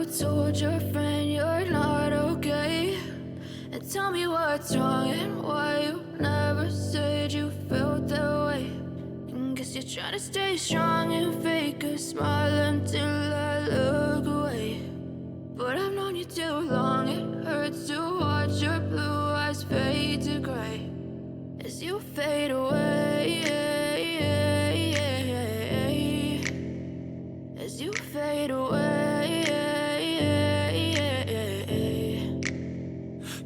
told your friend you're not okay? And tell me what's wrong and why you never said you felt that way. And guess you're trying to stay strong and fake a smile until I look away. But I've known you too long, it hurts to watch your blue eyes fade to gray as you fade away, as you fade away.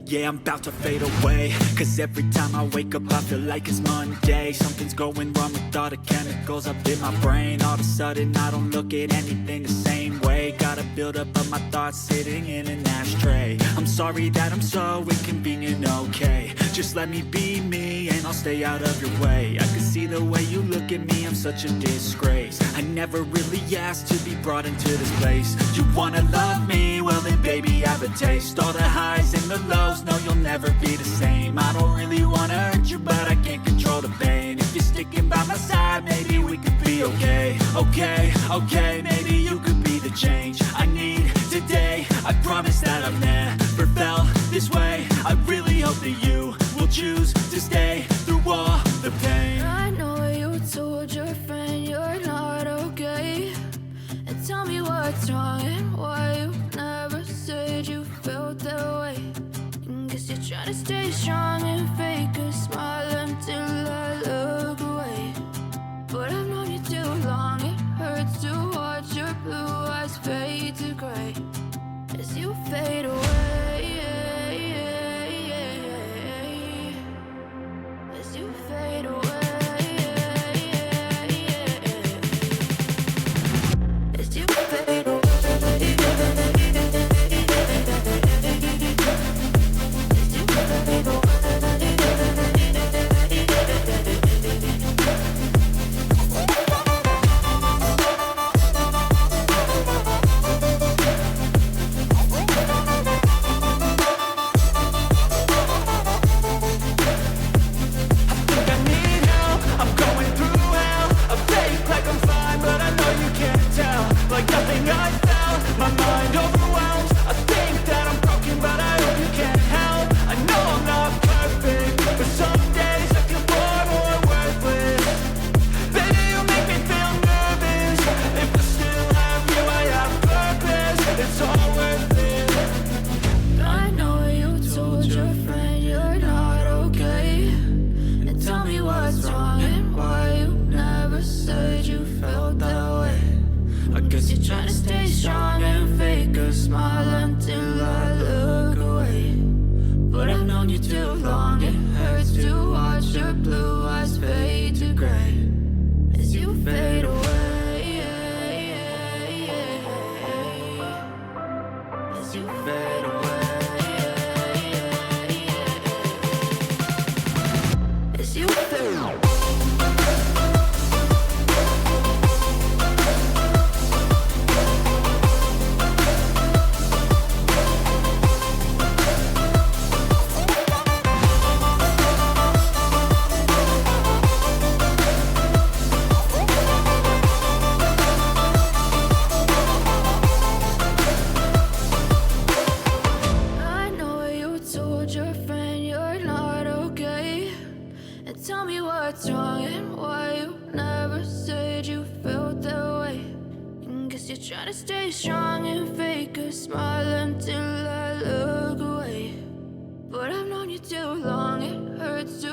Yeah, I'm about to fade away, cause every time I wake up I feel like it's Monday. Something's going wrong with all the chemicals up in my brain. All of a sudden I don't look at anything the same way. Got a build up of my thoughts sitting in an ashtray. I'm sorry that I'm so inconvenient, okay? Just let me be me and I'll stay out of your way. I can see the way you look at me, I'm such a disgrace. I never really asked to be brought into this place. You wanna love me? Well then baby, have a taste. All the highs and the lows, no, you'll never be the same. I don't really wanna hurt you, but I can't control the pain. If you're sticking by my side, maybe we could be okay. Okay, maybe you could be the change I need today. I promise that I've never felt this way. I really hope that you will choose to stay through all the pain. I know you told your friend you're not okay. And tell me what's wrong and why you never said you felt that way. And guess you're trying to stay strong and fake a smile until I look away. But I've known you too long, it hurts to watch your blue eyes fade to gray as you fade away, as you fade away. As you fade away. Try to stay strong and fake a smile until I look away. But I've known you too long, it hurts to